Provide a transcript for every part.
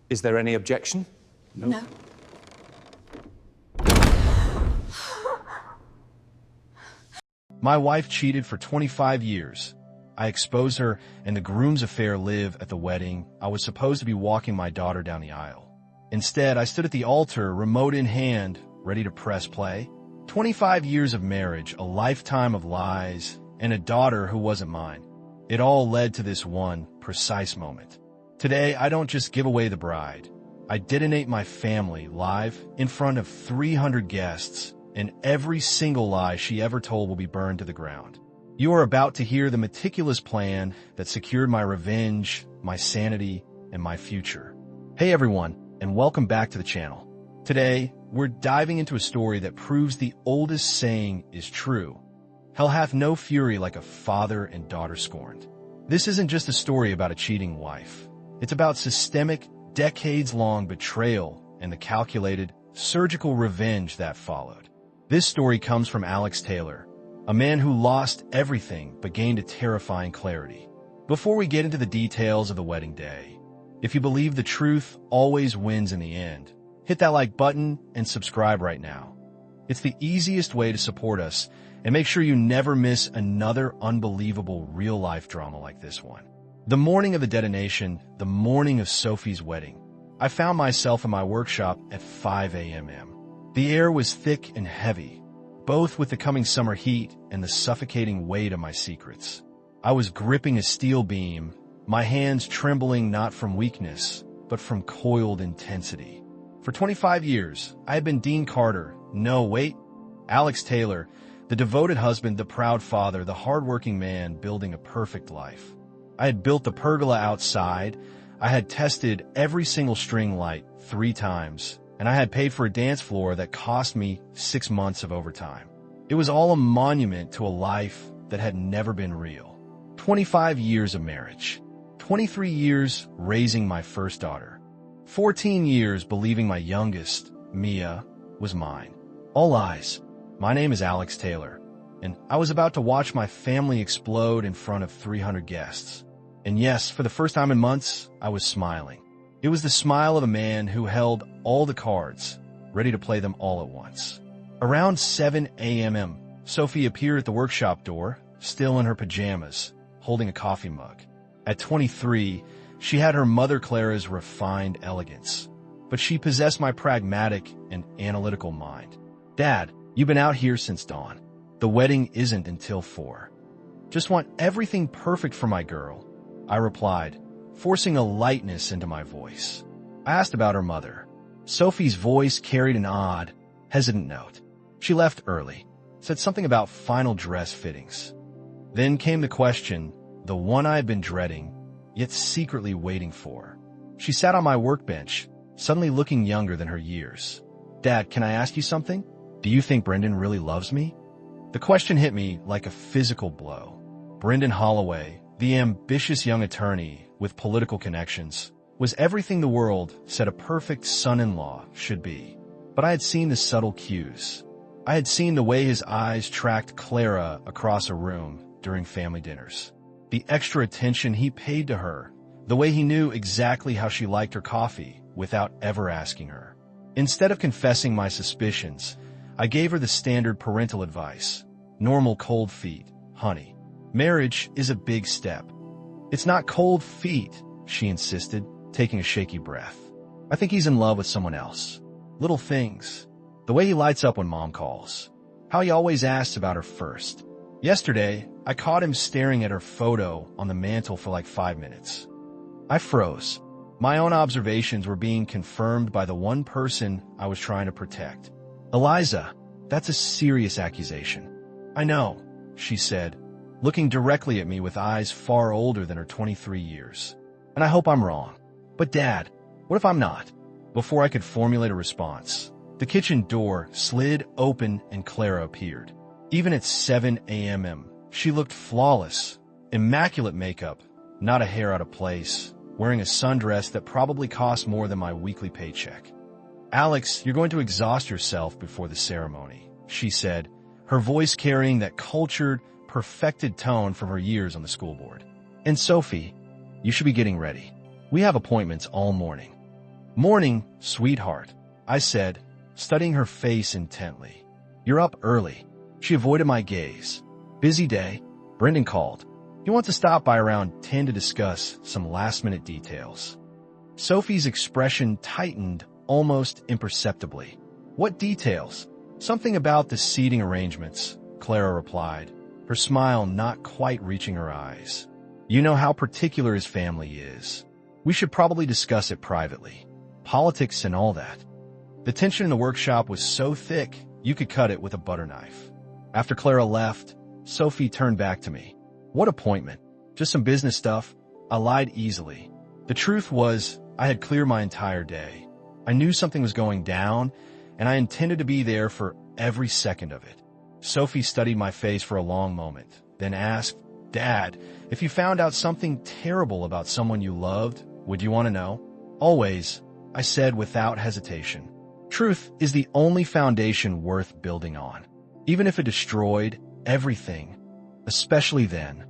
Is there any objection? No. My wife cheated for 25 years. I exposed her, and the groom's affair lived at the wedding. I was supposed to be walking my daughter down the aisle. Instead, I stood at the altar, remote in hand, ready to press play. 25 years of marriage, a lifetime of lies, and a daughter who wasn't mine. It all led to this one precise moment. Today, I don't just give away the bride. I detonate my family live in front of 300 guests, and every single lie she ever told will be burned to the ground. You are about to hear the meticulous plan that secured my revenge, my sanity, and my future. Hey everyone, and welcome back to the channel. Today, we're diving into a story that proves the oldest saying is true. Hell hath no fury like a father and daughter scorned. This isn't just a story about a cheating wife. It's about systemic, decades-long betrayal and the calculated, surgical revenge that followed. This story comes from Alex Taylor, a man who lost everything but gained a terrifying clarity. Before we get into the details of the wedding day, if you believe the truth always wins in the end, hit that like button and subscribe right now. It's the easiest way to support us, and make sure you never miss another unbelievable real-life drama like this one. The morning of the detonation, the morning of Sophie's wedding, I found myself in my workshop at 5 a.m. The air was thick and heavy, both with the coming summer heat and the suffocating weight of my secrets. I was gripping a steel beam, my hands trembling not from weakness, but from coiled intensity. For 25 years, I had been Dean Carter. No, wait, Alex Taylor, the devoted husband, the proud father, the hardworking man building a perfect life. I had built the pergola outside, I had tested every single string light 3 times, and I had paid for a dance floor that cost me 6 months of overtime. It was all a monument to a life that had never been real. 25 years of marriage, 23 years raising my first daughter, 14 years believing my youngest, Mia, was mine. All lies. My name is Alex Taylor, and I was about to watch my family explode in front of 300 guests. And yes, for the first time in months, I was smiling. It was the smile of a man who held all the cards, ready to play them all at once. Around 7 a.m., Sophie appeared at the workshop door, still in her pajamas, holding a coffee mug. At 23, she had her mother Clara's refined elegance, but she possessed my pragmatic and analytical mind. Dad, you've been out here since dawn. The wedding isn't until 4. Just want everything perfect for my girl, I replied, forcing a lightness into my voice. I asked about her mother. Sophie's voice carried an odd, hesitant note. She left early, said something about final dress fittings. Then came the question, the one I had been dreading, yet secretly waiting for. She sat on my workbench, suddenly looking younger than her years. Dad, can I ask you something? Do you think Brendan really loves me? The question hit me like a physical blow. Brendan Holloway, the ambitious young attorney with political connections, was everything the world said a perfect son-in-law should be. But I had seen the subtle cues. I had seen the way his eyes tracked Clara across a room during family dinners. The extra attention he paid to her. The way he knew exactly how she liked her coffee without ever asking her. Instead of confessing my suspicions, I gave her the standard parental advice. Normal cold feet, honey. Marriage is a big step. It's not cold feet, she insisted, taking a shaky breath. I think he's in love with someone else. Little things. The way he lights up when mom calls. How he always asks about her first. Yesterday, I caught him staring at her photo on the mantle for like 5 minutes. I froze. My own observations were being confirmed by the one person I was trying to protect. Eliza, that's a serious accusation. I know, she said, looking directly at me with eyes far older than her 23 years. And I hope I'm wrong. But Dad, what if I'm not? Before I could formulate a response, the kitchen door slid open and Clara appeared. Even at 7 a.m., she looked flawless, immaculate makeup, not a hair out of place, wearing a sundress that probably cost more than my weekly paycheck. Alex, you're going to exhaust yourself before the ceremony, she said, her voice carrying that cultured, perfected tone from her years on the school board. And Sophie, you should be getting ready. We have appointments all morning. Morning, sweetheart, I said, studying her face intently. You're up early. She avoided my gaze. Busy day. Brendan called. He wants to stop by around 10 to discuss some last-minute details. Sophie's expression tightened almost imperceptibly. What details? Something about the seating arrangements, Clara replied, her smile not quite reaching her eyes. You know how particular his family is. We should probably discuss it privately. Politics and all that. The tension in the workshop was so thick, you could cut it with a butter knife. After Clara left, Sophie turned back to me. What appointment? Just some business stuff? I lied easily. The truth was, I had cleared my entire day. I knew something was going down, and I intended to be there for every second of it. Sophie studied my face for a long moment, then asked, Dad, if you found out something terrible about someone you loved, would you want to know? Always, I said without hesitation. Truth is the only foundation worth building on. Even if it destroyed everything, especially then.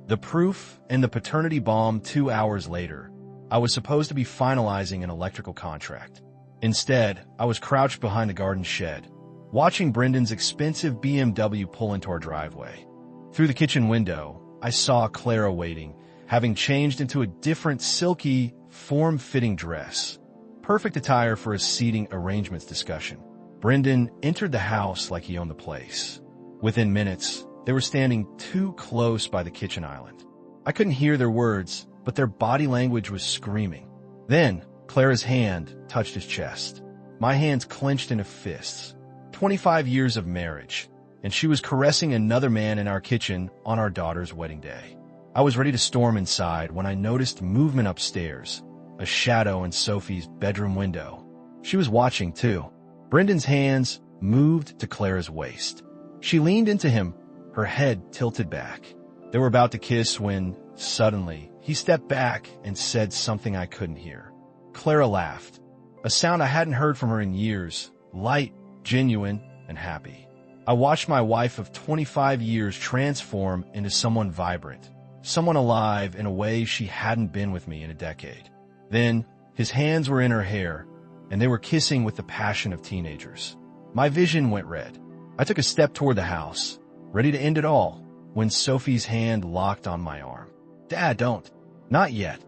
The proof and the paternity bomb 2 hours later. I was supposed to be finalizing an electrical contract. Instead, I was crouched behind the garden shed, watching Brendan's expensive BMW pull into our driveway. Through the kitchen window, I saw Clara waiting, having changed into a different silky, form-fitting dress. Perfect attire for a seating arrangements discussion. Brendan entered the house like he owned the place. Within minutes, they were standing too close by the kitchen island. I couldn't hear their words, but their body language was screaming. Then, Clara's hand touched his chest. My hands clenched into fists. 25 years of marriage, and she was caressing another man in our kitchen on our daughter's wedding day. I was ready to storm inside when I noticed movement upstairs, a shadow in Sophie's bedroom window. She was watching, too. Brendan's hands moved to Clara's waist. She leaned into him, her head tilted back. They were about to kiss when, suddenly, he stepped back and said something I couldn't hear. Clara laughed, a sound I hadn't heard from her in years, light, genuine, and happy. I watched my wife of 25 years transform into someone vibrant, someone alive in a way she hadn't been with me in a decade. Then, his hands were in her hair, and they were kissing with the passion of teenagers. My vision went red. I took a step toward the house, ready to end it all, when Sophie's hand locked on my arm. Dad, don't. Not yet.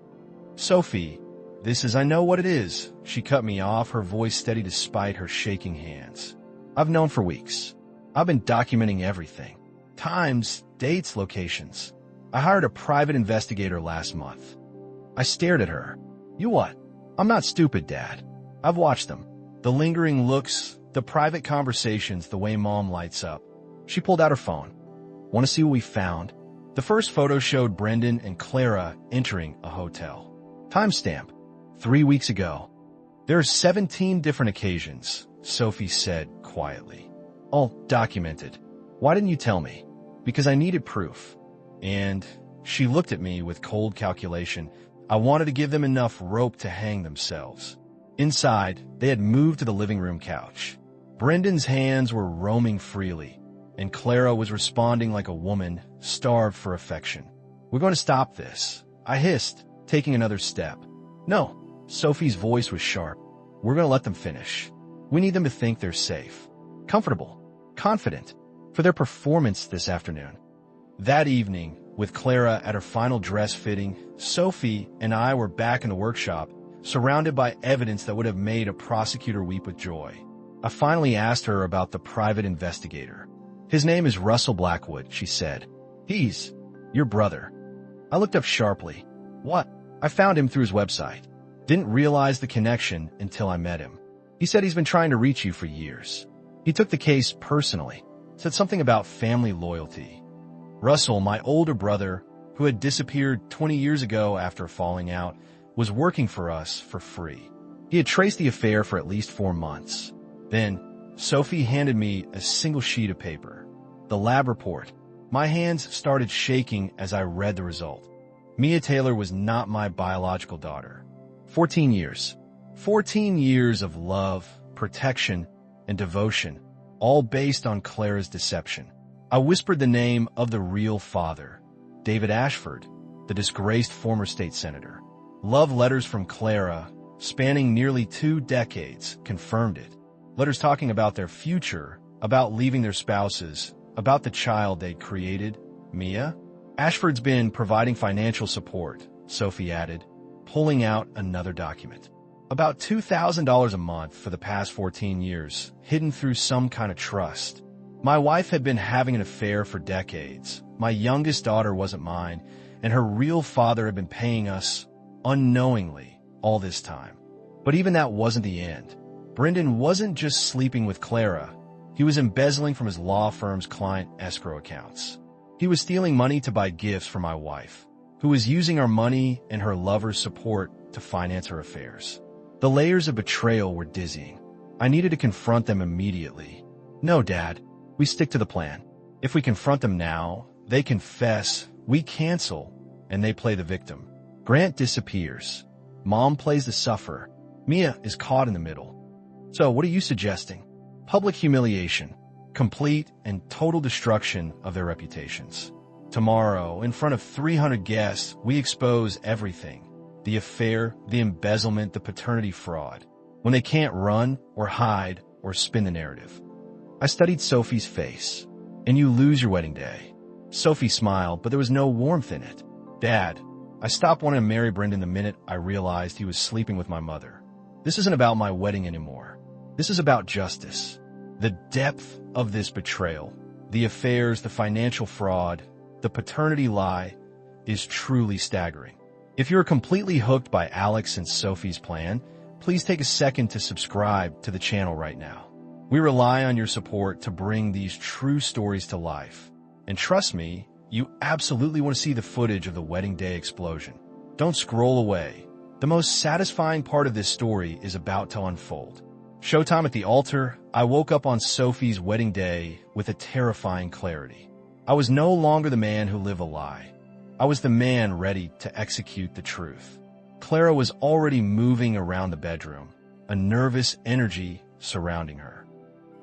Sophie, I know what it is. She cut me off, her voice steady despite her shaking hands. I've known for weeks. I've been documenting everything. Times, dates, locations. I hired a private investigator last month. I stared at her. You what? I'm not stupid, Dad. I've watched them. The lingering looks, the private conversations, the way Mom lights up. She pulled out her phone. Want to see what we found? The first photo showed Brendan and Clara entering a hotel. Timestamp. 3 weeks ago. There are 17 different occasions, Sophie said quietly. All documented. Why didn't you tell me? Because I needed proof. And she looked at me with cold calculation. I wanted to give them enough rope to hang themselves. Inside, they had moved to the living room couch. Brendan's hands were roaming freely, and Clara was responding like a woman starved for affection. We're going to stop this, I hissed, taking another step. No, Sophie's voice was sharp. We're going to let them finish. We need them to think they're safe, comfortable, confident, for their performance this afternoon. That evening, with Clara at her final dress fitting, Sophie and I were back in the workshop, surrounded by evidence that would have made a prosecutor weep with joy. I finally asked her about the private investigator. His name is Russell Blackwood, she said. He's your brother. I looked up sharply. What? I found him through his website. Didn't realize the connection until I met him. He said he's been trying to reach you for years. He took the case personally, said something about family loyalty. Russell, my older brother, who had disappeared 20 years ago after falling out, was working for us for free. He had traced the affair for at least 4 months. Then, Sophie handed me a single sheet of paper. The lab report. My hands started shaking as I read the result. Mia Taylor was not my biological daughter. 14 years. 14 years of love, protection, and devotion, all based on Clara's deception. I whispered the name of the real father, David Ashford, the disgraced former state senator. Love letters from Clara, spanning nearly 2 decades, confirmed it. Letters talking about their future, about leaving their spouses, about the child they'd created, Mia. Ashford's been providing financial support, Sophie added, pulling out another document. About $2,000 a month for the past 14 years, hidden through some kind of trust. My wife had been having an affair for decades. My youngest daughter wasn't mine, and her real father had been paying us unknowingly all this time. But even that wasn't the end. Brendan wasn't just sleeping with Clara. He was embezzling from his law firm's client escrow accounts. He was stealing money to buy gifts for my wife, who was using our money and her lover's support to finance her affairs. The layers of betrayal were dizzying. I needed to confront them immediately. No, Dad, we stick to the plan. If we confront them now, they confess, we cancel, and they play the victim. Grant disappears. Mom plays the sufferer. Mia is caught in the middle. So what are you suggesting? Public humiliation, complete and total destruction of their reputations. Tomorrow, in front of 300 guests, we expose everything. The affair, the embezzlement, the paternity fraud. When they can't run or hide or spin the narrative. I studied Sophie's face. And you lose your wedding day. Sophie smiled, but there was no warmth in it. Dad, I stopped wanting to marry Brendan the minute I realized he was sleeping with my mother. This isn't about my wedding anymore. This is about justice. The depth of this betrayal, the affairs, the financial fraud, the paternity lie is truly staggering. If you're completely hooked by Alex and Sophie's plan, please take a second to subscribe to the channel right now. We rely on your support to bring these true stories to life. And trust me, you absolutely want to see the footage of the wedding day explosion. Don't scroll away. The most satisfying part of this story is about to unfold. Showtime at the altar, I woke up on Sophie's wedding day with a terrifying clarity. I was no longer the man who lived a lie. I was the man ready to execute the truth. Clara was already moving around the bedroom, a nervous energy surrounding her.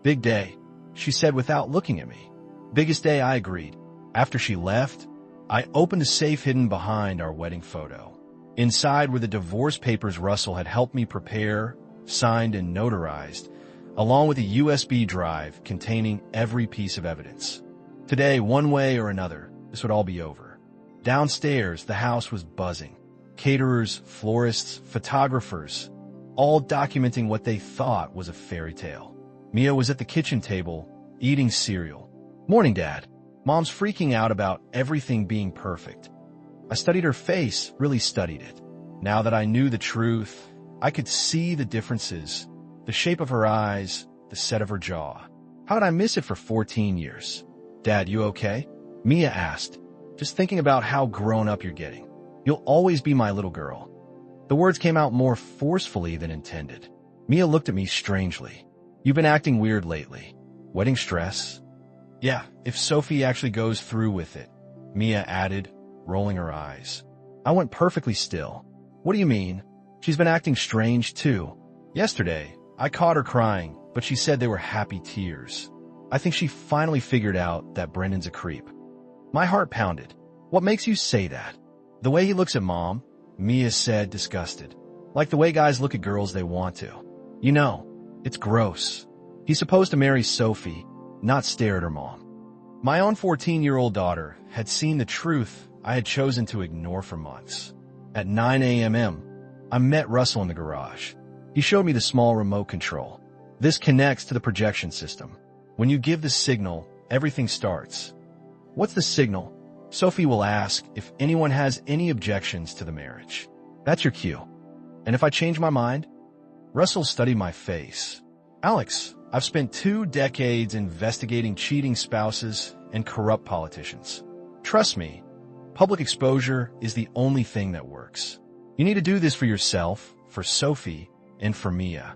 Big day, she said without looking at me. Biggest day, I agreed. After she left, I opened a safe hidden behind our wedding photo. Inside were the divorce papers Russell had helped me prepare, signed and notarized, along with a USB drive containing every piece of evidence. Today, one way or another, this would all be over. Downstairs, the house was buzzing. Caterers, florists, photographers, all documenting what they thought was a fairy tale. Mia was at the kitchen table, eating cereal. Morning, Dad. Mom's freaking out about everything being perfect. I studied her face, really studied it. Now that I knew the truth, I could see the differences, the shape of her eyes, the set of her jaw. How did I miss it for 14 years? Dad, you okay? Mia asked, just thinking about how grown up you're getting. You'll always be my little girl. The words came out more forcefully than intended. Mia looked at me strangely. You've been acting weird lately. Wedding stress? Yeah, if Sophie actually goes through with it, Mia added, rolling her eyes. I went perfectly still. What do you mean? She's been acting strange too. Yesterday, I caught her crying, but she said they were happy tears. I think she finally figured out that Brendan's a creep. My heart pounded. What makes you say that? The way he looks at Mom, Mia said, disgusted. Like the way guys look at girls they want to. You know, it's gross. He's supposed to marry Sophie, not stare at her mom. My own 14-year-old daughter had seen the truth I had chosen to ignore for months. At 9 a.m., I met Russell in the garage. He showed me the small remote control. This connects to the projection system. When you give the signal, everything starts. What's the signal? Sophie will ask if anyone has any objections to the marriage. That's your cue. And if I change my mind? Russell studied my face. Alex, I've spent 2 decades investigating cheating spouses and corrupt politicians. Trust me, public exposure is the only thing that works. You need to do this for yourself, for Sophie, and for Mia.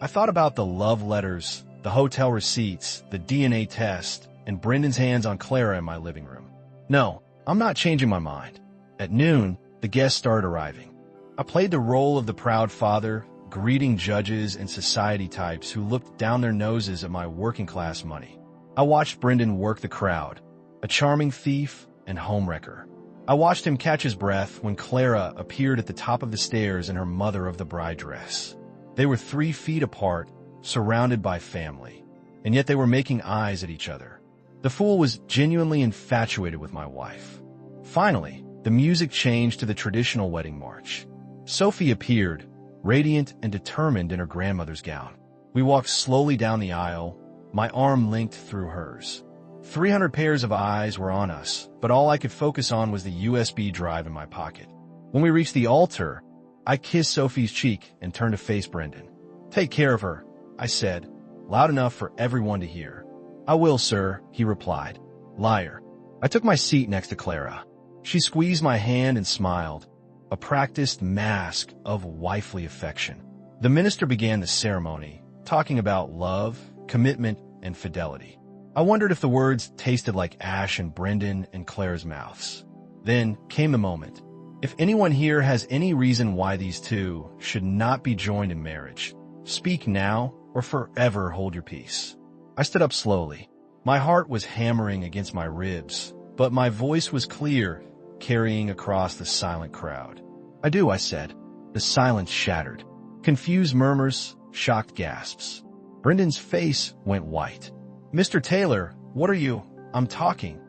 I thought about the love letters, the hotel receipts, the DNA test, and Brendan's hands on Clara in my living room. No, I'm not changing my mind. At noon, the guests started arriving. I played the role of the proud father, greeting judges and society types who looked down their noses at my working-class money. I watched Brendan work the crowd, a charming thief and homewrecker. I watched him catch his breath when Clara appeared at the top of the stairs in her mother of the bride dress. They were 3 feet apart, surrounded by family, and yet they were making eyes at each other. The fool was genuinely infatuated with my wife. Finally, the music changed to the traditional wedding march. Sophie appeared, radiant and determined in her grandmother's gown. We walked slowly down the aisle, my arm linked through hers. 300 pairs of eyes were on us, but all I could focus on was the USB drive in my pocket. When we reached the altar, I kissed Sophie's cheek and turned to face Brendan. "Take care of her," I said, loud enough for everyone to hear. "I will, sir," he replied. Liar. I took my seat next to Clara. She squeezed my hand and smiled, a practiced mask of wifely affection. The minister began the ceremony, talking about love, commitment, and fidelity. I wondered if the words tasted like ash in Brendan and Clara's mouths. Then came the moment. If anyone here has any reason why these two should not be joined in marriage, speak now or forever hold your peace. I stood up slowly. My heart was hammering against my ribs, but my voice was clear, carrying across the silent crowd. "I do," I said. The silence shattered. Confused murmurs, shocked gasps. Brendan's face went white. "Mr. Taylor, what are you?" "I'm talking."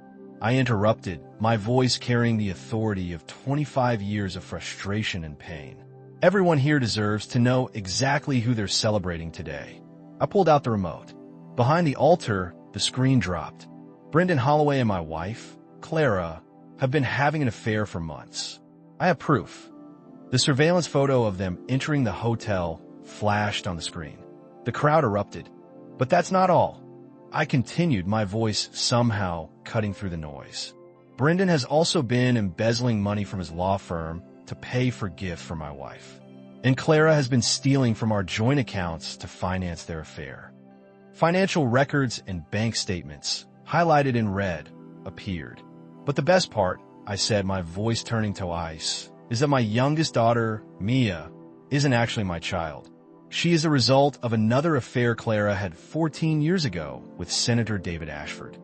I interrupted, my voice carrying the authority of 25 years of frustration and pain. "Everyone here deserves to know exactly who they're celebrating today." I pulled out the remote. Behind the altar, the screen dropped. Brendan Holloway and my wife, Clara, have been having an affair for months. I have proof. The surveillance photo of them entering the hotel flashed on the screen. The crowd erupted. But that's not all. I continued, my voice somehow cutting through the noise. Brendan has also been embezzling money from his law firm to pay for gifts for my wife. And Clara has been stealing from our joint accounts to finance their affair. Financial records and bank statements, highlighted in red, appeared. But the best part, I said, my voice turning to ice, is that my youngest daughter, Mia, isn't actually my child. She is a result of another affair Clara had 14 years ago with Senator David Ashford.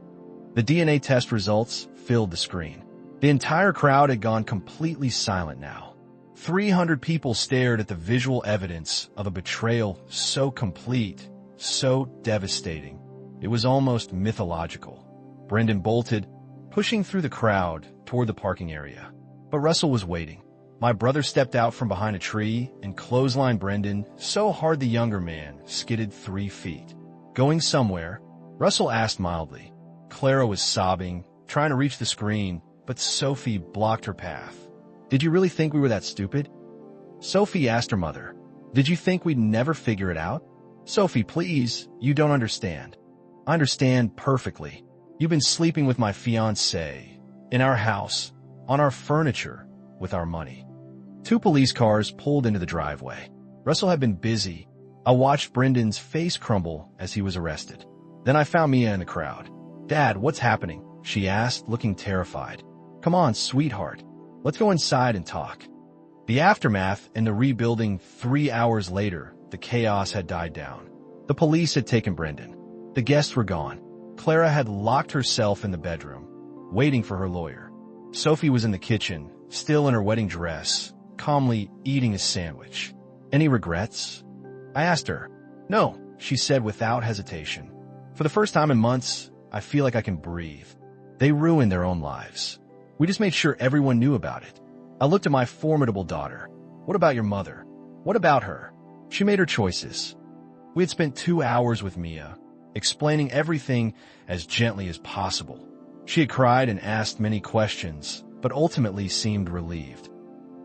The DNA test results filled the screen. The entire crowd had gone completely silent now. 300 people stared at the visual evidence of a betrayal so complete, so devastating. It was almost mythological. Brendan bolted, pushing through the crowd toward the parking area. But Russell was waiting. My brother stepped out from behind a tree and clotheslined Brendan so hard the younger man skidded 3 feet. "Going somewhere?" Russell asked mildly. Clara was sobbing, trying to reach the screen, but Sophie blocked her path. "Did you really think we were that stupid?" Sophie asked her mother. "Did you think we'd never figure it out?" "Sophie, please, you don't understand." "I understand perfectly. You've been sleeping with my fiancé, in our house, on our furniture, with our money." 2 police cars pulled into the driveway. Russell had been busy. I watched Brendan's face crumble as he was arrested. Then I found Mia in the crowd. "Dad, what's happening?" she asked, looking terrified. "Come on, sweetheart. Let's go inside and talk." The aftermath and the rebuilding 3 hours later, the chaos had died down. The police had taken Brendan. The guests were gone. Clara had locked herself in the bedroom, waiting for her lawyer. Sophie was in the kitchen, still in her wedding dress, calmly eating a sandwich. "Any regrets?" I asked her. "No," she said without hesitation. "For the first time in months, I feel like I can breathe." They ruined their own lives. We just made sure everyone knew about it. I looked at my formidable daughter. "What about your mother? What about her?" She made her choices. We had spent 2 hours with Mia, explaining everything as gently as possible. She had cried and asked many questions, but ultimately seemed relieved.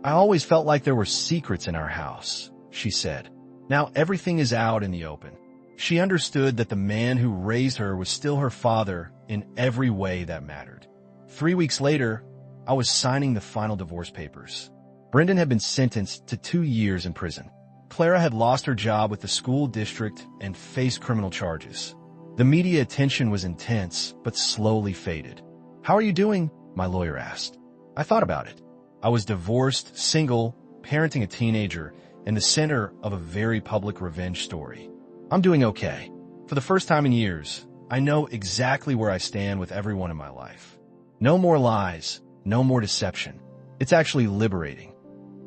"I always felt like there were secrets in our house," she said. "Now everything is out in the open." She understood that the man who raised her was still her father in every way that mattered. 3 weeks later, I was signing the final divorce papers. Brendan had been sentenced to 2 years in prison. Clara had lost her job with the school district and faced criminal charges. The media attention was intense, but slowly faded. "How are you doing?" my lawyer asked. I thought about it. I was divorced, single, parenting a teenager, and the center of a very public revenge story. "I'm doing okay. For the first time in years, I know exactly where I stand with everyone in my life. No more lies, No more deception. It's actually liberating.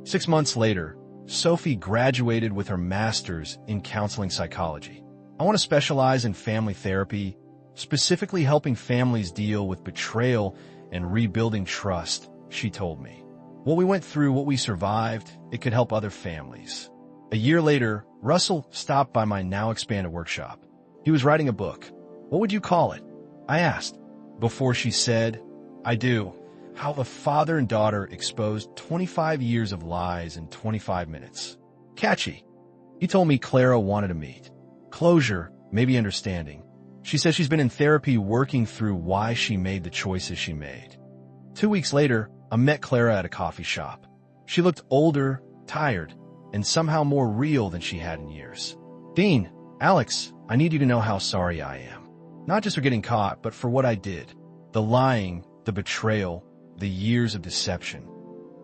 6 months later, Sophie graduated with her master's in counseling psychology. I want to specialize in family therapy, specifically helping families deal with betrayal and rebuilding trust, she told me. What we went through, what we survived, it could help other families. A year later, Russell stopped by my now expanded workshop. He was writing a book. What would you call it? I asked. Before she said, I do. How the father and daughter exposed 25 years of lies in 25 minutes. Catchy. He told me Clara wanted to meet. Closure, maybe understanding. She says she's been in therapy working through why she made the choices she made. 2 weeks later, I met Clara at a coffee shop. She looked older, tired, and somehow more real than she had in years. Dean, Alex, I need you to know how sorry I am. Not just for getting caught, but for what I did. The lying, the betrayal, the years of deception.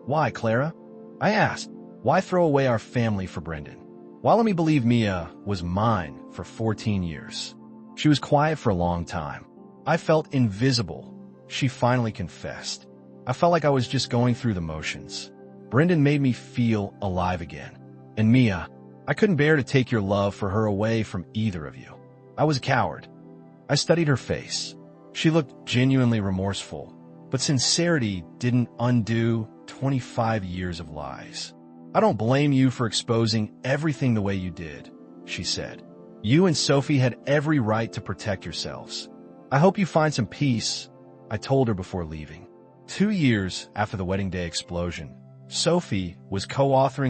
Why, Clara? I asked. Why throw away our family for Brendan? Why let me believe Mia was mine for 14 years? She was quiet for a long time. I felt invisible. She finally confessed. I felt like I was just going through the motions. Brendan made me feel alive again. And Mia, I couldn't bear to take your love for her away from either of you. I was a coward. I studied her face. She looked genuinely remorseful, but sincerity didn't undo 25 years of lies. I don't blame you for exposing everything the way you did, she said. You and Sophie had every right to protect yourselves. I hope you find some peace, I told her before leaving. 2 years after the wedding day explosion, Sophie was co-authoring